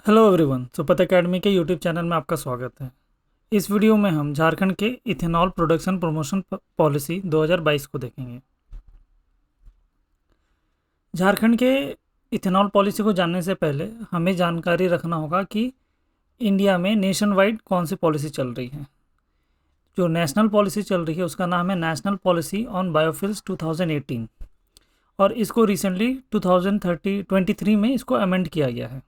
Hello everyone, सुपथ academy के YouTube channel में आपका स्वागत है। इस वीडियो में हम झारखंड के इथेनॉल प्रोडक्शन प्रमोशन पॉलिसी 2022 को देखेंगे। झारखंड के इथेनॉल पॉलिसी को जानने से पहले हमें जानकारी रखना होगा कि इंडिया में नेशन वाइड कौन सी पॉलिसी चल रही है। जो नेशनल पॉलिसी चल रही है उसका नाम है नेशनल पॉलिसी ऑन बायोफ्यूल्स 2018 और इसको रिसेंटली 2023 में इसको अमेंड किया गया है।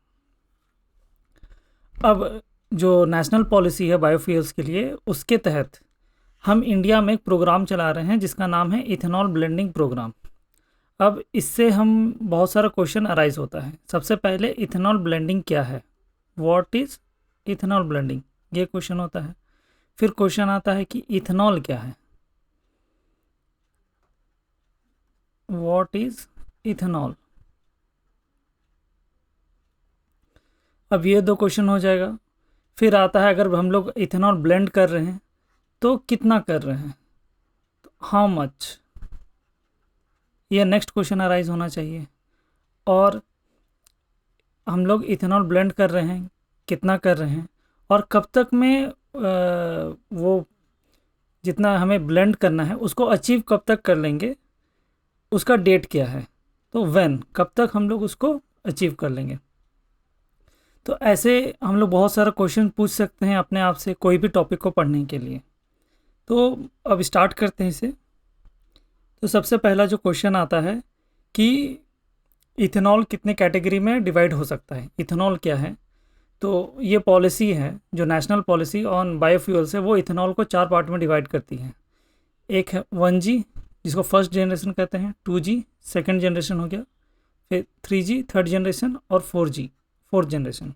अब जो नेशनल पॉलिसी है बायोफ्यूल्स के लिए, उसके तहत हम इंडिया में एक प्रोग्राम चला रहे हैं जिसका नाम है इथेनॉल ब्लेंडिंग प्रोग्राम। अब इससे हम बहुत सारा क्वेश्चन अराइज होता है। सबसे पहले इथेनॉल ब्लेंडिंग क्या है, व्हाट इज़ इथेनॉल ब्लेंडिंग, ये क्वेश्चन होता है। फिर क्वेश्चन आता है कि इथेनॉल क्या है, व्हाट इज़ इथेनॉल। अब ये दो क्वेश्चन हो जाएगा। फिर आता है अगर हम लोग इथेनॉल ब्लेंड कर रहे हैं तो कितना कर रहे हैं, तो हाउ मच, ये नेक्स्ट क्वेश्चन अराइज होना चाहिए। और हम लोग इथेनॉल ब्लेंड कर रहे हैं, कितना कर रहे हैं, और कब तक में वो जितना हमें ब्लेंड करना है उसको अचीव कब तक कर लेंगे, उसका डेट क्या है, तो व्हेन, कब तक हम लोग उसको अचीव कर लेंगे। तो ऐसे हम लोग बहुत सारा क्वेश्चन पूछ सकते हैं अपने आप से कोई भी टॉपिक को पढ़ने के लिए। तो अब स्टार्ट करते हैं इसे। तो सबसे पहला जो क्वेश्चन आता है कि इथेनॉल कितने कैटेगरी में डिवाइड हो सकता है, इथेनॉल क्या है। तो ये पॉलिसी है जो नेशनल पॉलिसी ऑन बायोफ्यूल्स है, वो इथेनॉल को 4 पार्ट में डिवाइड करती है। एक है 1G जिसको फर्स्ट जनरेशन कहते हैं, 2G सेकेंड जनरेशन हो गया, फिर 3G थर्ड जनरेशन और 4G फोर्थ जनरेशन।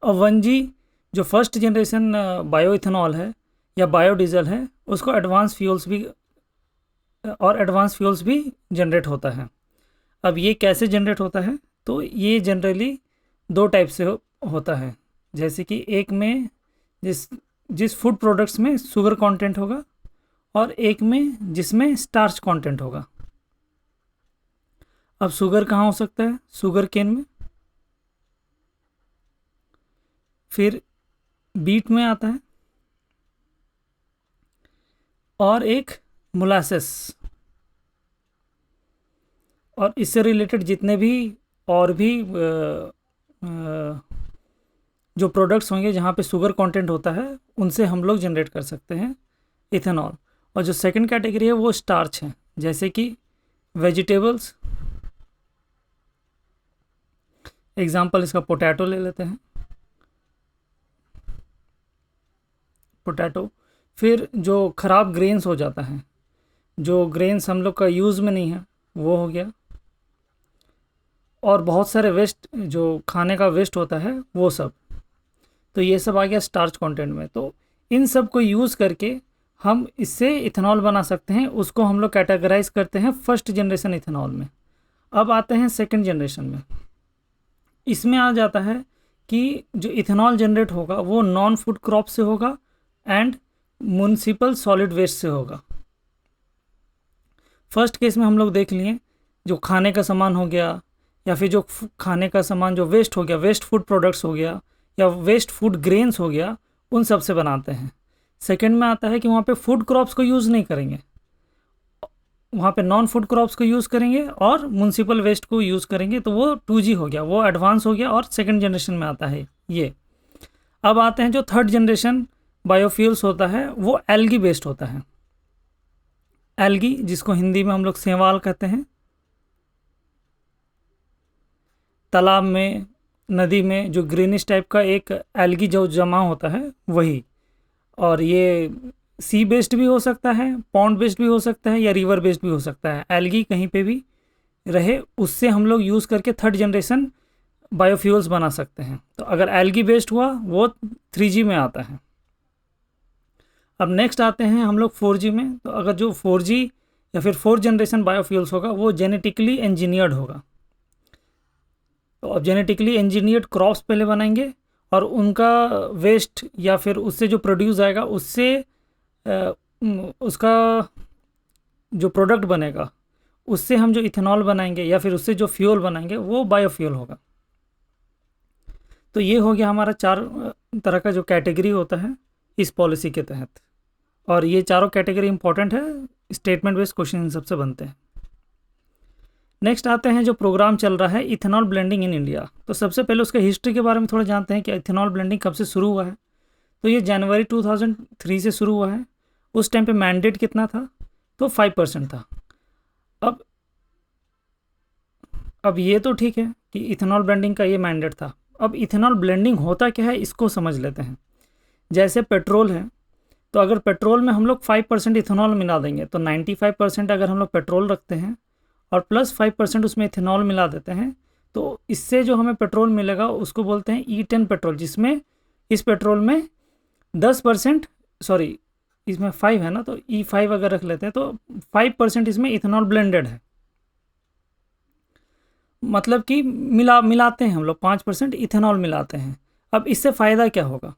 और 1G जो फर्स्ट जनरेशन बायो इथेनॉल है या बायोडीजल है, उसको एडवांस फ्यूल्स भी जनरेट होता है। अब ये कैसे जनरेट होता है, तो ये जनरली 2 टाइप से होता है। जैसे कि एक में जिस फूड प्रोडक्ट्स में शुगर कंटेंट होगा और एक में जिसमें स्टार्च कंटेंट होगा। अब शुगर कहाँ हो सकता है, शुगर केन में, फिर बीट में आता है, और एक मोलासेस। और इससे रिलेटेड जितने भी और भी जो प्रोडक्ट्स होंगे जहाँ पे शुगर कंटेंट होता है, उनसे हम लोग जनरेट कर सकते हैं इथेनॉल। और जो सेकंड कैटेगरी है वो स्टार्च है, जैसे कि वेजिटेबल्स, एग्जांपल इसका पोटैटो ले लेते हैं, पोटैटो। फिर जो ख़राब ग्रेन्स हो जाता है, जो ग्रेन्स हम लोग का यूज़ में नहीं है, वो हो गया। और बहुत सारे वेस्ट, जो खाने का वेस्ट होता है वो सब, तो ये सब आ गया स्टार्च कंटेंट में। तो इन सब को यूज़ करके हम इससे इथेनॉल बना सकते हैं। उसको हम लोग कैटेगराइज करते हैं फर्स्ट जनरेशन इथेनॉल में। अब आते हैं सेकंड जनरेशन में। इसमें आ जाता है कि जो इथेनॉल जनरेट होगा वो नॉन फूड क्रॉप से होगा एंड म्युनिसिपल सॉलिड वेस्ट से होगा। फर्स्ट केस में हम लोग देख लिए जो खाने का सामान हो गया, या फिर जो खाने का सामान जो वेस्ट हो गया, वेस्ट फूड प्रोडक्ट्स हो गया, या वेस्ट फूड ग्रेन्स हो गया, उन सब से बनाते हैं। सेकंड में आता है कि वहाँ पे फूड क्रॉप्स को यूज़ नहीं करेंगे, वहाँ पे नॉन फूड क्रॉप्स को यूज़ करेंगे और म्युनिसिपल वेस्ट को यूज़ करेंगे। तो वो 2G हो गया, वो एडवांस हो गया और सेकंड जनरेशन में आता है ये। अब आते हैं जो थर्ड जनरेशन बायोफ्यूल्स होता है, वो एल्गी बेस्ड होता है। एल्गी, जिसको हिंदी में हम लोग शैवाल कहते हैं, तालाब में, नदी में जो ग्रीनिश टाइप का एक एल्गी जो जमा होता है वही। और ये सी बेस्ड भी हो सकता है, पॉन्ड बेस्ड भी हो सकता है, या रिवर बेस्ड भी हो सकता है। एल्गी कहीं पे भी रहे, उससे हम लोग यूज़ करके थर्ड जनरेशन बायोफ्यूल्स बना सकते हैं। तो अगर एल्गी बेस्ड हुआ वो 3G में आता है। अब नेक्स्ट आते हैं हम लोग 4G में। तो अगर जो 4G या फिर फोर्थ जनरेशन बायोफ्यूल्स होगा वो जेनेटिकली इंजीनियर्ड होगा। तो अब जेनेटिकली इंजीनियर्ड क्रॉप्स पहले बनाएंगे और उनका वेस्ट या फिर उससे जो प्रोड्यूस आएगा उससे उसका जो प्रोडक्ट बनेगा उससे हम जो इथेनॉल बनाएंगे या फिर उससे जो फ्यूल बनाएंगे वो बायोफ्यूल होगा। तो ये हो गया हमारा 4 तरह का जो कैटेगरी होता है इस पॉलिसी के तहत, और ये चारों कैटेगरी इंपॉर्टेंट है, स्टेटमेंट बेस्ड क्वेश्चन इन सबसे बनते हैं। नेक्स्ट आते हैं जो प्रोग्राम चल रहा है इथेनॉल ब्लेंडिंग इन इंडिया। तो सबसे पहले उसका हिस्ट्री के बारे में थोड़ा जानते हैं कि इथेनॉल ब्लेंडिंग कब से शुरू हुआ है। तो ये जनवरी 2003 से शुरू हुआ है। उस टाइम पे मैंडेट कितना था, तो 5% था। अब ये तो ठीक है कि इथेनॉल ब्लेंडिंग का ये मैंडेट था। अब इथेनॉल ब्लेंडिंग होता क्या है इसको समझ लेते हैं। जैसे पेट्रोल है, तो अगर पेट्रोल में हम लोग 5% इथेनॉल मिला देंगे तो 95% अगर हम लोग पेट्रोल रखते हैं और प्लस 5% उसमें इथेनॉल मिला देते हैं, तो इससे जो हमें पेट्रोल मिलेगा उसको बोलते हैं E10 पेट्रोल, जिसमें इस पेट्रोल में 10%, सॉरी इसमें 5 है ना, तो E5 अगर रख लेते हैं तो 5% इसमें इथेनॉल ब्लेंडेड है। मतलब कि मिलाते हैं हम लोग 5% इथेनॉल मिलाते हैं। अब इससे फ़ायदा क्या होगा?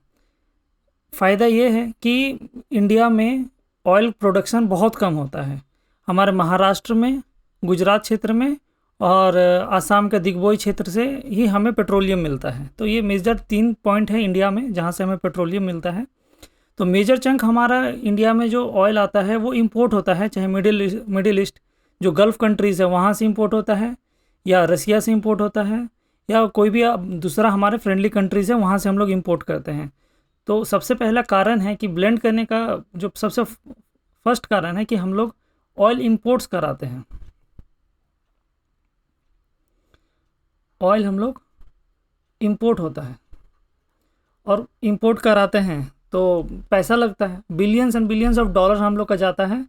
फ़ायदा ये है कि इंडिया में ऑयल प्रोडक्शन बहुत कम होता है। हमारे महाराष्ट्र में, गुजरात क्षेत्र में और आसाम का दिग्बोई क्षेत्र से ही हमें पेट्रोलियम मिलता है। तो ये मेजर 3 पॉइंट है इंडिया में जहाँ से हमें पेट्रोलियम मिलता है। तो मेजर चंक हमारा इंडिया में जो ऑयल आता है वो इंपोर्ट होता है, चाहे मिडिल ईस्ट जो गल्फ़ कंट्रीज़ है वहाँ से इंपोर्ट होता है, या रसिया से इंपोर्ट होता है, या कोई भी दूसरा हमारे फ्रेंडली कंट्रीज़ है वहाँ से हम लोग इंपोर्ट करते हैं। तो सबसे पहला कारण है कि ब्लेंड करने का जो सबसे फर्स्ट कारण है कि हम लोग ऑयल इंपोर्ट्स कराते हैं। ऑयल हम लोग इंपोर्ट होता है और इंपोर्ट कराते हैं तो पैसा लगता है, billions and billions of dollar हम लोग का जाता है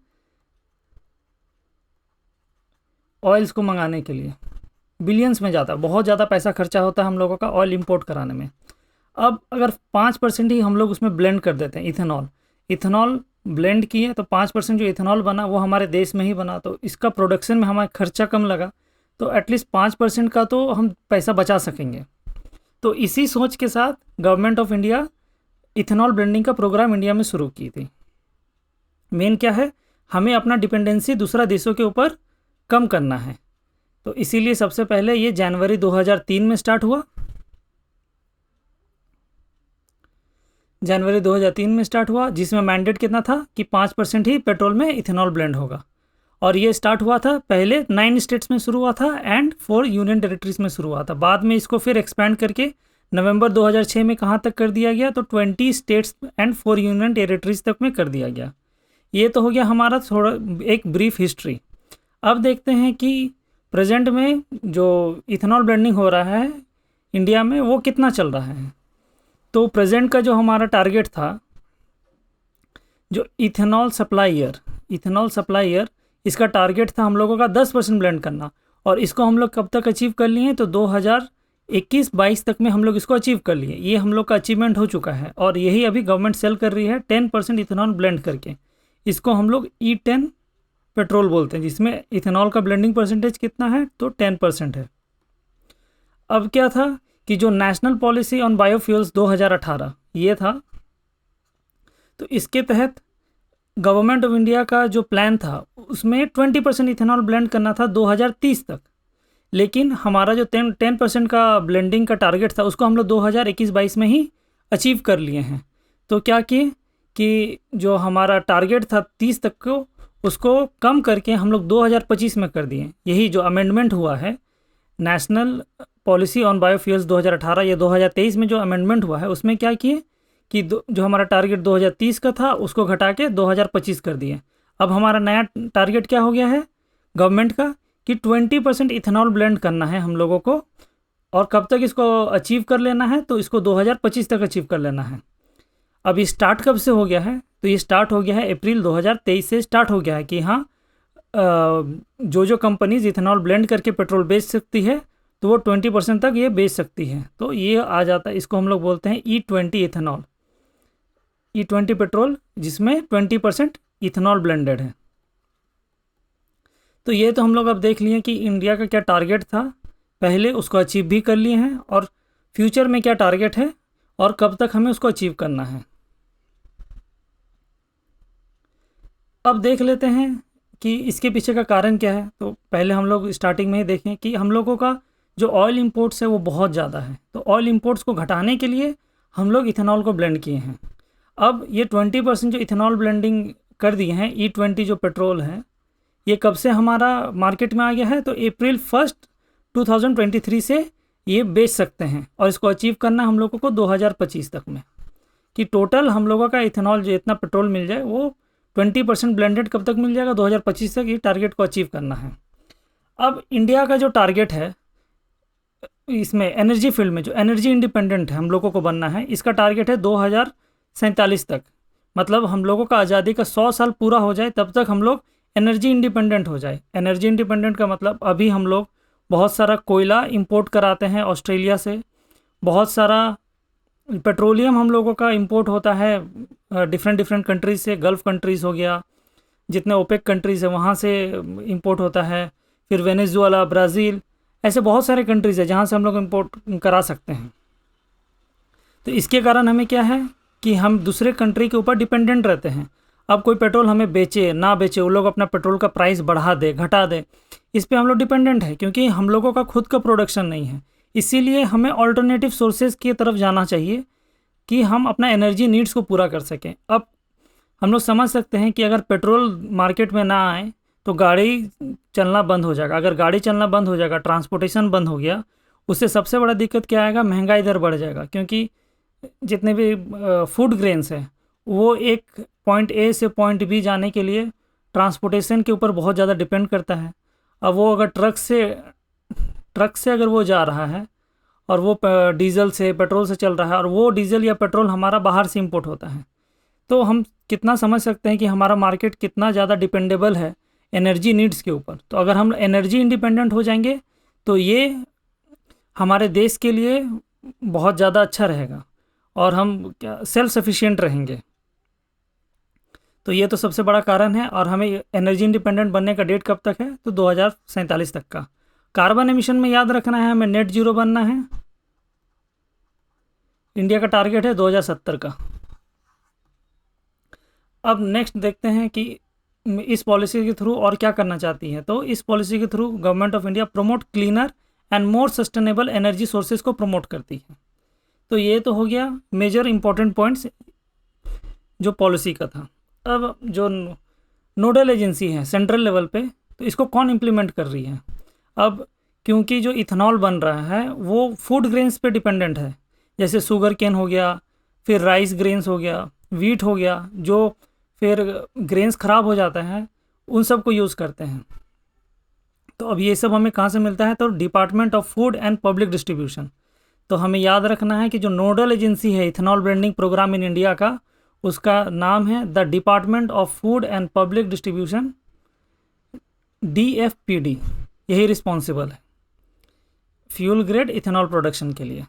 ऑयल्स को मंगाने के लिए, बिलियंस में जाता है, बहुत ज़्यादा पैसा खर्चा होता है हम लोगों का ऑयल इंपोर्ट कराने में। अब अगर 5% ही हम लोग उसमें ब्लेंड कर देते हैं, इथेनॉल ब्लेंड किए तो 5% जो इथेनॉल बना वो हमारे देश में ही बना, तो इसका प्रोडक्शन में हमारा खर्चा कम लगा, तो एटलीस्ट 5% का तो हम पैसा बचा सकेंगे। तो इसी सोच के साथ government of India ethanol blending का प्रोग्राम इंडिया में शुरू की थी। मेन क्या है, हमें अपना डिपेंडेंसी दूसरा देशों के ऊपर कम करना है। तो इसीलिए सबसे पहले ये जनवरी 2003 में स्टार्ट हुआ। जनवरी 2003 में स्टार्ट हुआ, जिसमें मैंडेट कितना था कि 5% ही पेट्रोल में इथेनॉल ब्लेंड होगा। और ये स्टार्ट हुआ था पहले 9 स्टेट्स में शुरू हुआ था एंड 4 यूनियन टेरिटरीज में शुरू हुआ था। बाद में इसको फिर एक्सपैंड करके नवंबर 2006 में कहाँ तक कर दिया गया, तो 20 स्टेट्स एंड 4 यूनियन टेरिटरीज तक में कर दिया गया। ये तो हो गया हमारा थोड़ा एक ब्रीफ हिस्ट्री। अब देखते हैं कि प्रेजेंट में जो इथेनॉल ब्लेंडिंग हो रहा है इंडिया में वो कितना चल रहा है। तो प्रेजेंट का जो हमारा टारगेट था, जो इथेनॉल सप्लाई ईयर इसका टारगेट था हम लोगों का 10% ब्लेंड करना, और इसको हम लोग कब तक अचीव कर लिए, तो 2021-22 तक में हम लोग इसको अचीव कर लिए। ये हम लोग का अचीवमेंट हो चुका है और यही अभी गवर्नमेंट सेल कर रही है 10% इथेनॉल ब्लेंड करके। इसको हम लोग E10 पेट्रोल बोलते हैं, जिसमें इथेनॉल का ब्लेंडिंग परसेंटेज कितना है, तो 10% है। अब क्या था कि जो नेशनल पॉलिसी ऑन बायोफ्यूल्स 2018 ये था, तो इसके तहत गवर्नमेंट ऑफ इंडिया का जो प्लान था उसमें 20% इथेनॉल ब्लेंड करना था 2030 तक। लेकिन हमारा जो 10% का ब्लेंडिंग का टारगेट था उसको हम लोग 2021-22 में ही अचीव कर लिए हैं। तो क्या किए कि जो हमारा टारगेट था 30 तक को, उसको कम करके हम लोग 2025 में कर दिए। यही जो अमेंडमेंट हुआ है नेशनल पॉलिसी ऑन बायोफ्यूल्स 2018 या 2023 में जो अमेंडमेंट हुआ है, उसमें क्या किए कि जो हमारा टारगेट 2030 का था उसको घटा के 2025 कर दिए। अब हमारा नया टारगेट क्या हो गया है गवर्नमेंट का कि 20% इथेनॉल ब्लेंड करना है हम लोगों को, और कब तक इसको अचीव कर लेना है, तो इसको 2025 तक अचीव कर लेना है। अब ये स्टार्ट कब से हो गया है, तो ये स्टार्ट हो गया है अप्रैल 2023 से स्टार्ट हो गया है कि हाँ जो कंपनीज इथेनॉल ब्लेंड करके पेट्रोल बेच सकती है तो वो 20% तक ये बेच सकती है। तो ये आ जाता है, इसको हम लोग बोलते हैं E20 इथेनॉल, E20 पेट्रोल जिसमें 20% इथेनॉल ब्लेंडेड है। तो ये तो हम लोग अब देख लिए कि इंडिया का क्या टारगेट था पहले, उसको अचीव भी कर लिए हैं, और फ्यूचर में क्या टारगेट है और कब तक हमें उसको अचीव करना है। अब देख लेते हैं कि इसके पीछे का कारण क्या है। तो पहले हम लोग स्टार्टिंग में ही देखें कि हम लोगों का जो ऑयल इंपोर्ट्स है वो बहुत ज़्यादा है। तो ऑयल इंपोर्ट्स को घटाने के लिए हम लोग इथेनॉल को ब्लेंड किए हैं। अब ये 20% जो इथेनॉल ब्लेंडिंग कर दिए हैं, E20 जो पेट्रोल है, ये कब से हमारा मार्केट में आ गया है? तो April 1 2023 से ये बेच सकते हैं, और इसको अचीव करना हम लोगों को 2025 तक में, कि टोटल हम लोगों का इथेनॉल जो इतना पेट्रोल मिल जाए वो 20% ब्लेंडेड कब तक मिल जाएगा? 2025 तक ये टारगेट को अचीव करना है। अब इंडिया का जो टारगेट है इसमें एनर्जी फील्ड में, जो एनर्जी इंडिपेंडेंट है हम लोगों को बनना है, इसका टारगेट है 2047 तक। मतलब हम लोगों का आज़ादी का 100 साल पूरा हो जाए तब तक हम लोग एनर्जी इंडिपेंडेंट हो जाए। एनर्जी इंडिपेंडेंट का मतलब अभी हम लोग बहुत सारा कोयला इंपोर्ट कराते हैं ऑस्ट्रेलिया से, बहुत सारा पेट्रोलियम हम लोगों का इंपोर्ट होता है डिफरेंट कंट्रीज से, गल्फ़ कंट्रीज़ हो गया, जितने ओपेक कंट्रीज़ है वहाँ से इंपोर्ट होता है, फिर वेनेजुएला, ब्राज़ील, ऐसे बहुत सारे कंट्रीज़ है जहाँ से हम लोग इंपोर्ट करा सकते हैं। तो इसके कारण हमें क्या है कि हम दूसरे कंट्री के ऊपर डिपेंडेंट रहते हैं। अब कोई पेट्रोल हमें बेचे ना बेचे, वो लोग अपना पेट्रोल का प्राइस बढ़ा दे घटा दे, इस पे हम लोग डिपेंडेंट है, क्योंकि हम लोगों का खुद का प्रोडक्शन नहीं है। इसीलिए हमें ऑल्टरनेटिव सोर्सेज की तरफ जाना चाहिए कि हम अपना एनर्जी नीड्स को पूरा कर सकें। अब हम लोग समझ सकते हैं कि अगर पेट्रोल मार्केट में ना आए तो गाड़ी चलना बंद हो जाएगा। अगर गाड़ी चलना बंद हो जाएगा, ट्रांसपोर्टेशन बंद हो गया, उससे सबसे बड़ा दिक्कत क्या आएगा? महंगाई दर बढ़ जाएगा, क्योंकि जितने भी फूड ग्रेन्स हैं वो एक पॉइंट ए से पॉइंट बी जाने के लिए ट्रांसपोर्टेशन के ऊपर बहुत ज़्यादा डिपेंड करता है। अब वो अगर ट्रक से अगर वो जा रहा है और वो डीजल से, पेट्रोल से चल रहा है, और वो डीजल या पेट्रोल हमारा बाहर से इंपोर्ट होता है, तो हम कितना समझ सकते हैं कि हमारा मार्केट कितना ज़्यादा डिपेंडेबल है एनर्जी नीड्स के ऊपर। तो अगर हम एनर्जी इंडिपेंडेंट हो जाएंगे तो ये हमारे देश के लिए बहुत ज़्यादा अच्छा रहेगा और हम क्या सेल्फ सफिशिएंट रहेंगे। तो ये तो सबसे बड़ा कारण है। और हमें एनर्जी इंडिपेंडेंट बनने का डेट कब तक है? तो 2047 तक का। कार्बन एमिशन में याद रखना है, हमें नेट जीरो बनना है। इंडिया का टारगेट है 2070 का। अब नेक्स्ट देखते हैं कि इस पॉलिसी के थ्रू और क्या करना चाहती है। तो इस पॉलिसी के through government of India promote cleaner and more sustainable energy sources को प्रमोट करती है। तो ये तो हो गया मेजर इंपॉर्टेंट पॉइंट्स जो पॉलिसी का था। अब जो नोडल एजेंसी है सेंट्रल लेवल पे, तो इसको कौन इम्प्लीमेंट कर रही है? अब क्योंकि जो इथेनॉल बन रहा है वो फूड ग्रेन्स पे डिपेंडेंट है, जैसे शुगर केन हो गया, फिर राइस ग्रेन्स हो गया, वीट हो गया, जो फिर ग्रेन्स ख़राब हो जाते हैं उन सब को यूज़ करते हैं। तो अब ये सब हमें कहाँ से मिलता है? तो department of food and public distribution. तो हमें याद रखना है कि जो नोडल एजेंसी है ethanol blending programme in India का, उसका नाम है the department of food and public distribution, DFPD। यही रिस्पॉन्सिबल है फ्यूल ग्रेड इथेनॉल प्रोडक्शन के लिए।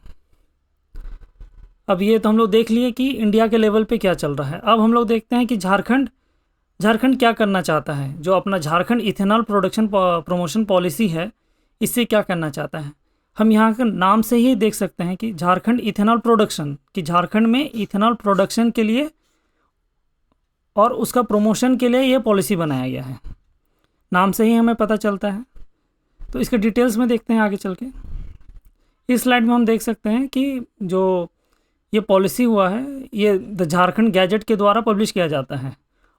अब ये तो हम लोग देख लिए कि इंडिया के लेवल पे क्या चल रहा है। अब हम लोग देखते हैं कि झारखंड क्या करना चाहता है। जो अपना Jharkhand ethanol production promotion policy है, इससे क्या करना चाहता है? हम यहाँ के नाम से ही देख सकते हैं कि झारखंड इथेनॉल प्रोडक्शन, कि झारखंड में इथेनॉल प्रोडक्शन के लिए और उसका प्रमोशन के लिए ये पॉलिसी बनाया गया है। नाम से ही हमें पता चलता है। तो इसके डिटेल्स में देखते हैं आगे चल के। इस स्लाइड में हम देख सकते हैं कि जो ये पॉलिसी हुआ है ये द झारखंड गैजेट के द्वारा पब्लिश किया जाता है।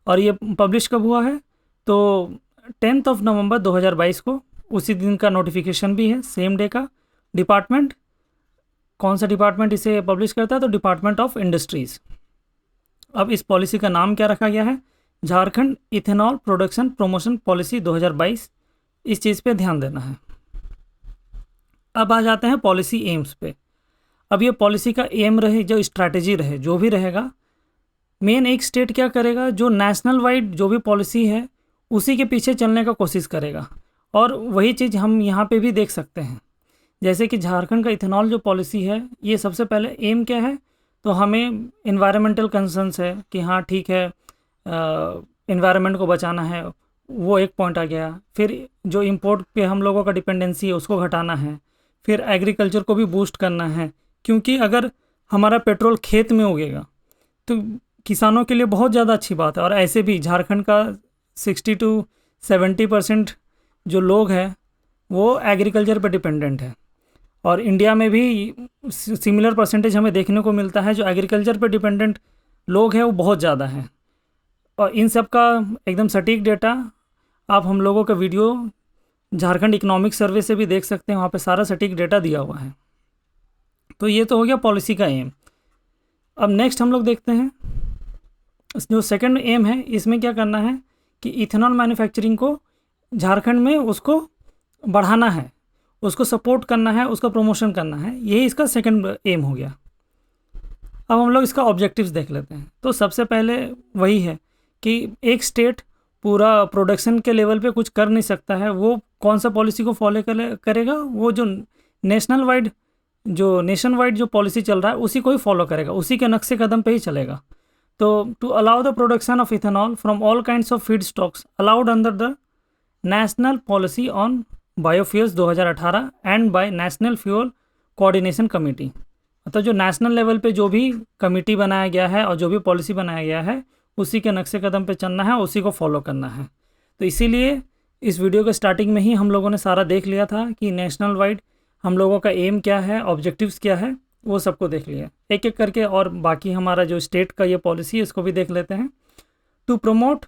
और ये पब्लिश कब हुआ है? तो 10 नवंबर 2022 को, उसी दिन का नोटिफिकेशन भी है, सेम डे का। डिपार्टमेंट, कौन सा डिपार्टमेंट इसे पब्लिश करता है? तो डिपार्टमेंट ऑफ इंडस्ट्रीज़। अब इस पॉलिसी का नाम क्या रखा गया है? Jharkhand ethanol production promotion policy 2022। इस चीज़ पे ध्यान देना है। अब आ जाते हैं पॉलिसी एम्स पे। अब ये पॉलिसी का एम रहे, जो स्ट्रैटेजी रहे, जो भी रहेगा, मेन एक स्टेट क्या करेगा, जो नेशनल वाइड जो भी पॉलिसी है उसी के पीछे चलने का कोशिश करेगा। और वही चीज़ हम यहाँ पे भी देख सकते हैं। जैसे कि झारखंड का इथेनॉल जो पॉलिसी है, ये सबसे पहले एम क्या है? तो हमें इन्वायरमेंटल कंसर्न्स है कि हाँ ठीक है, इन्वायरमेंट को बचाना है, वो एक पॉइंट आ गया। फिर जो इंपोर्ट पे हम लोगों का डिपेंडेंसी है उसको घटाना है। फिर एग्रीकल्चर को भी बूस्ट करना है, क्योंकि अगर हमारा पेट्रोल खेत में उगेगा तो किसानों के लिए बहुत ज़्यादा अच्छी बात है। और ऐसे भी झारखंड का 60 to 70% जो लोग हैं वो एग्रीकल्चर पर डिपेंडेंट है। और इंडिया में भी सिमिलर परसेंटेज हमें देखने को मिलता है। जो एग्रीकल्चर पे डिपेंडेंट लोग हैं वो बहुत ज़्यादा हैं। और इन सब का एकदम सटीक डेटा आप हम लोगों का वीडियो झारखंड इकोनॉमिक सर्वे से भी देख सकते हैं, वहाँ पे सारा सटीक डेटा दिया हुआ है। तो ये तो हो गया पॉलिसी का एम। अब नेक्स्ट हम लोग देखते हैं जो सेकंड एम है, इसमें क्या करना है कि इथेनॉल मैन्युफैक्चरिंग को झारखंड में उसको बढ़ाना है, उसको सपोर्ट करना है, उसका प्रमोशन करना है। यही इसका सेकंड एम हो गया। अब हम लोग इसका ऑब्जेक्टिव्स देख लेते हैं। तो सबसे पहले वही है कि एक स्टेट पूरा प्रोडक्शन के लेवल पे कुछ कर नहीं सकता है, वो कौन सा पॉलिसी को फॉलो करेगा, वो जो नेशन वाइड जो पॉलिसी चल रहा है उसी को ही फॉलो करेगा, उसी के नक्शे कदम पे ही चलेगा। तो to allow the production of ethanol from all kinds of feed stocks allowed under the national policy on biofuels 2018 and by national fuel coordination committee. मतलब जो नेशनल लेवल पे जो भी कमेटी बनाया गया है और जो भी पॉलिसी बनाया गया है उसी के नक्शे कदम पे चलना है, उसी को फॉलो करना है। तो इसीलिए इस वीडियो के स्टार्टिंग में ही हम लोगों ने सारा देख लिया था कि नेशनल वाइड हम लोगों का एम क्या है, ऑब्जेक्टिव्स क्या है, वो सबको देख लिया एक एक करके। और बाकी हमारा जो स्टेट का ये पॉलिसी है इसको भी देख लेते हैं। To promote,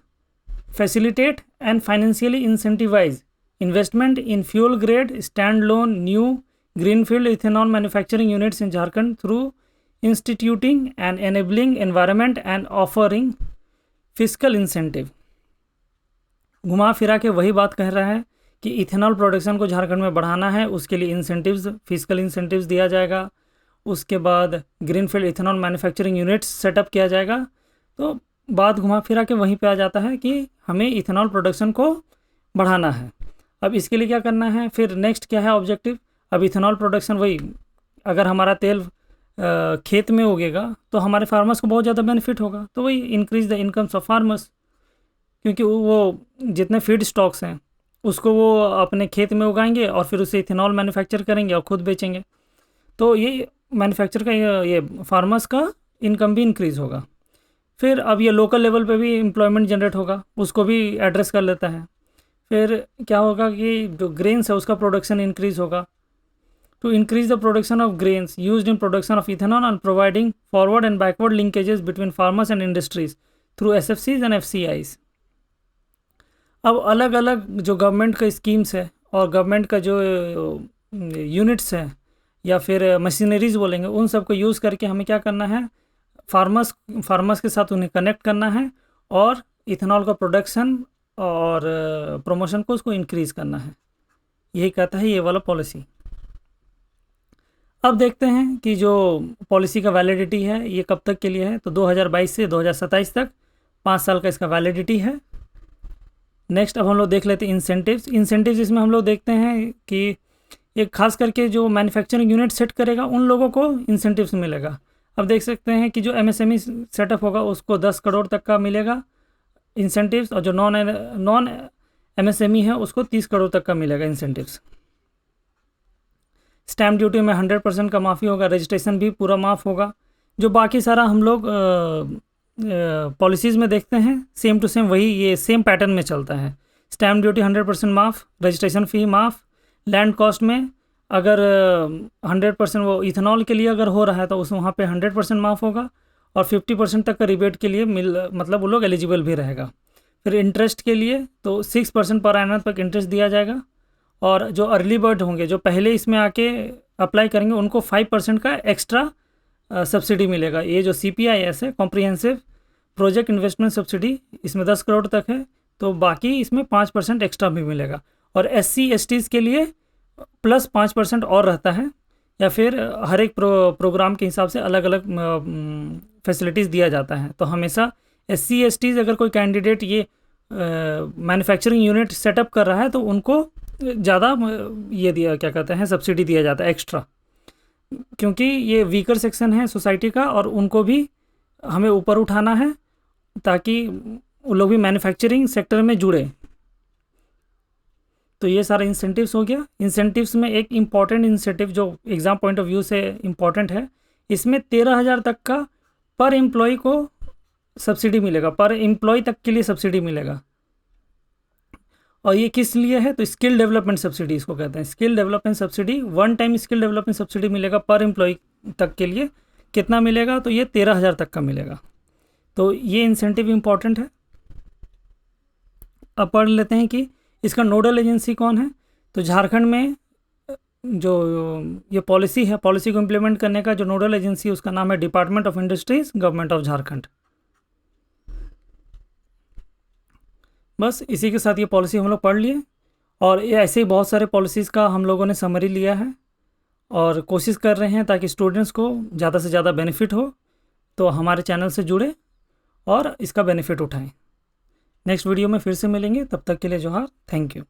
facilitate and financially incentivise investment in fuel grade standalone new greenfield ethanol manufacturing units in Jharkhand through instituting an enabling environment and offering fiscal incentive। घुमा फिरा के वही बात कह रहा है कि इथेनॉल प्रोडक्शन को झारखंड में बढ़ाना है, उसके लिए इंसेंटिव्स, फिजिकल इंसेंटिव्स दिया जाएगा। उसके बाद greenfield ethanol manufacturing units setup किया जाएगा। तो बात घुमा फिरा के वहीं पे आ जाता है कि हमें इथेनॉल प्रोडक्शन को बढ़ाना है। अब इसके लिए क्या करना है, फिर नेक्स्ट क्या है ऑब्जेक्टिव। अब इथेनॉल प्रोडक्शन वही, अगर हमारा तेल खेत में उगेगा तो हमारे फार्मर्स को बहुत ज़्यादा बेनिफिट होगा। तो वही increase the incomes of farmers, क्योंकि वो जितने फीड स्टॉक्स हैं उसको वो अपने खेत में उगाएंगे और फिर उसे इथेनॉल मैन्युफैक्चर करेंगे और ख़ुद बेचेंगे। तो ये मैन्युफैक्चर का ये फार्मर्स का इनकम भी इंक्रीज़ होगा। फिर अब ये लोकल लेवल पे भी एम्प्लॉयमेंट जनरेट होगा, उसको भी एड्रेस कर लेता है। फिर क्या होगा कि जो ग्रेन्स है उसका प्रोडक्शन इंक्रीज़ होगा। To increase the production of grains used in production of ethanol and providing forward and backward linkages between farmers and industries through SFCs and FCIs। अब अलग अलग जो गवर्नमेंट का स्कीम्स है और गवर्नमेंट का जो यूनिट्स है या फिर मशीनरीज बोलेंगे, उन सब को यूज़ करके हमें क्या करना है, फार्मर्स के साथ उन्हें कनेक्ट करना है और इथेनॉल का प्रोडक्शन और प्रमोशन को उसको इंक्रीज़ करना है। यही कहता है ये वाला पॉलिसी। अब देखते हैं कि जो पॉलिसी का वैलिडिटी है ये कब तक के लिए है। तो 2022 से 2027 तक 5 साल का इसका वैलिडिटी है। नेक्स्ट अब हम लोग देख लेते हैं इंसेंटिव्स। इसमें हम लोग देखते हैं कि एक खास करके जो मैन्युफैक्चरिंग यूनिट सेट करेगा उन लोगों को इंसेंटिव्स मिलेगा। अब देख सकते हैं कि जो MSME सेटअप होगा उसको 10 करोड़ तक का मिलेगा इंसेंटिव्स, और जो नॉन MSME है उसको 30 करोड़ तक का मिलेगा इंसेंटिव्स। स्टैम्प ड्यूटी में 100% का माफ़ी होगा, रजिस्ट्रेशन भी पूरा माफ़ होगा। जो बाकी सारा हम लोग पॉलिसीज़ में देखते हैं सेम टू सेम वही ये सेम पैटर्न में चलता है। स्टैम्प ड्यूटी 100% माफ़, रजिस्ट्रेशन फ़ी माफ़, लैंड कॉस्ट में अगर 100% वो इथेनॉल के लिए अगर हो रहा है तो उस वहाँ पे 100% माफ़ होगा, और 50% तक का रिबेट के लिए मतलब वो लोग एलिजिबल भी रहेगा। फिर इंटरेस्ट के लिए तो 6% पर एनम तक इंटरेस्ट दिया जाएगा, और जो अर्ली बर्ड होंगे जो पहले इसमें आके अप्लाई करेंगे उनको 5% का एक्स्ट्रा सब्सिडी मिलेगा। ये जो CPIS है, कॉम्प्रिहेंसिव प्रोजेक्ट इन्वेस्टमेंट सब्सिडी, इसमें 10 करोड़ तक है, तो बाकी इसमें 5% एक्स्ट्रा भी मिलेगा। और SC STs के लिए प्लस 5% और रहता है, या फिर हर एक प्रोग्राम के हिसाब से अलग अलग फैसिलिटीज़ दिया जाता है। तो हमेशा SC STs अगर कोई कैंडिडेट ये मैन्युफैक्चरिंग यूनिट सेटअप कर रहा है तो उनको ज़्यादा ये दिया क्या कहते हैं सब्सिडी दिया जाता है एक्स्ट्रा, क्योंकि ये वीकर सेक्शन है सोसाइटी का और उनको भी हमें ऊपर उठाना है ताकि वो लोग भी मैन्युफैक्चरिंग सेक्टर में जुड़े। तो ये सारा इंसेंटिव्स हो गया। इंसेंटिव्स में एक इम्पॉर्टेंट इंसेंटिव जो एग्ज़ाम पॉइंट ऑफ व्यू से इम्पॉर्टेंट है, इसमें 13,000 तक का पर एम्प्लॉय को सब्सिडी मिलेगा, पर एम्प्लॉय तक के लिए सब्सिडी मिलेगा। और ये किस लिए है, तो स्किल डेवलपमेंट सब्सिडी इसको कहते हैं। Skill development subsidy, one time skill development subsidy मिलेगा पर एम्प्लॉय तक के लिए। कितना मिलेगा, तो ये 13,000 तक का मिलेगा। तो ये इंसेंटिव इम्पॉर्टेंट है। अब पढ़ लेते हैं कि इसका नोडल एजेंसी कौन है। तो झारखंड में जो ये पॉलिसी है, पॉलिसी को इम्प्लीमेंट करने का जो नोडल एजेंसी है उसका नाम है department of industries, government of Jharkhand. बस इसी के साथ ये पॉलिसी हम लोग पढ़ लिए, और ये ऐसे ही बहुत सारे पॉलिसीज़ का हम लोगों ने समरी लिया है और कोशिश कर रहे हैं ताकि स्टूडेंट्स को ज़्यादा से ज़्यादा बेनिफिट हो। तो हमारे चैनल से जुड़े और इसका बेनिफिट उठाएं। नेक्स्ट वीडियो में फिर से मिलेंगे, तब तक के लिए जोहार, थैंक यू।